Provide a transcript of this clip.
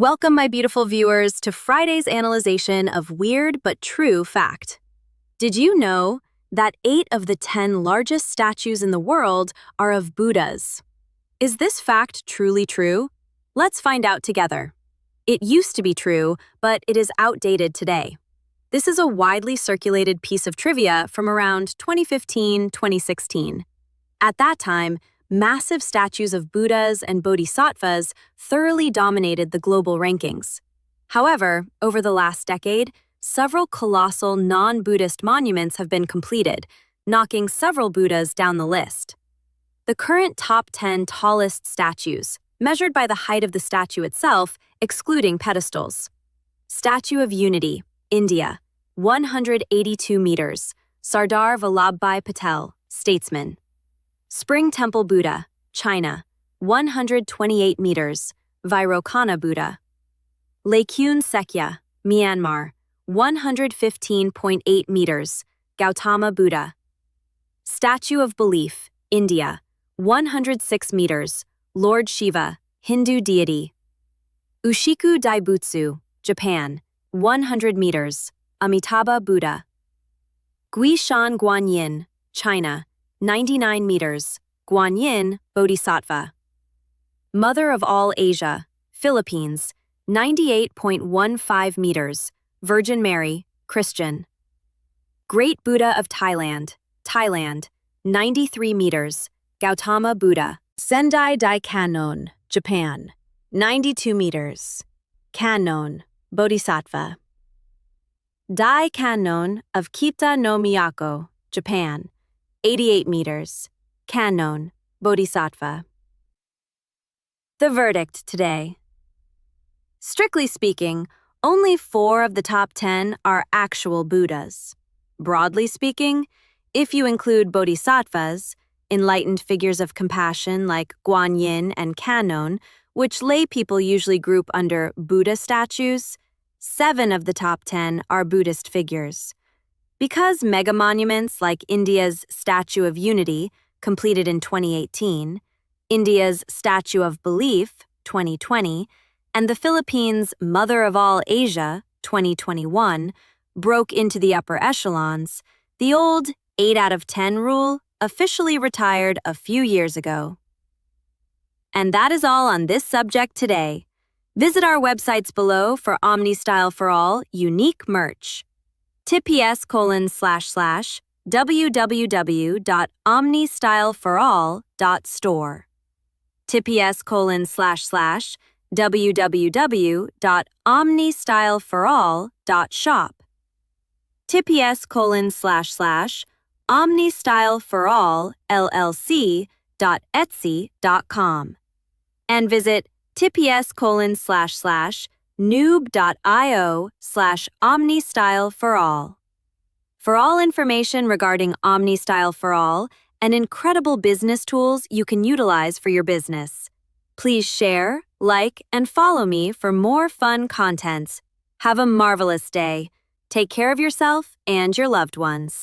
Welcome, my beautiful viewers, to Friday's analyzation of Weird But True Fact. Did you know that 8 of the 10 largest statues in the world are of Buddhas? Is this fact truly true? Let's find out together. It used to be true, but it is outdated today. This is a widely circulated piece of trivia from around 2015-2016. At that time, massive statues of Buddhas and Bodhisattvas thoroughly dominated the global rankings. However, over the last decade, several colossal non-Buddhist monuments have been completed, knocking several Buddhas down the list. The current top 10 tallest statues, measured by the height of the statue itself, excluding pedestals. Statue of Unity, India, 182 meters, Sardar Vallabhbhai Patel, Statesman. Spring Temple Buddha, China, 128 meters, Vairocana Buddha. Laykyun Sekkya, Myanmar, 115.8 meters, Gautama Buddha. Statue of Belief, India, 106 meters, Lord Shiva, Hindu deity. Ushiku Daibutsu, Japan, 100 meters, Amitābha Buddha. Guishan Guanyin, China, 99 meters, Guanyin, Bodhisattva. Mother of all Asia, Philippines, 98.15 meters, Virgin Mary, Christian. Great Buddha of Thailand, Thailand, 93 meters, Gautama Buddha. Sendai Daikannon, Japan, 92 meters, Kannon, Bodhisattva. Daikannon of Kita no Miyako, Japan, 88 meters, Kannon, Bodhisattva. The verdict today. Strictly speaking, only 4 of the top 10 are actual Buddhas. Broadly speaking, if you include Bodhisattvas, enlightened figures of compassion like Guanyin and Kannon, which lay people usually group under Buddha statues, 7 of the top 10 are Buddhist figures. Because mega-monuments like India's Statue of Unity, completed in 2018, India's Statue of Belief, 2020, and the Philippines' Mother of all Asia, 2021, broke into the upper echelons, the old 8 out of 10 rule officially retired a few years ago. And that is all on this subject today. Visit our websites below for Omni Style for All unique merch. TPS://www.omnistyleforall.store. TPS://www.omnistyleforall.shop. TPS://omnistyleforall.etsy.com. And visit TPS://noob.io/omnistyleforall. For all information regarding Omni Style for All and incredible business tools you can utilize for your business. Please share, like, and follow me for more fun contents. Have a marvelous day. Take care of yourself and your loved ones.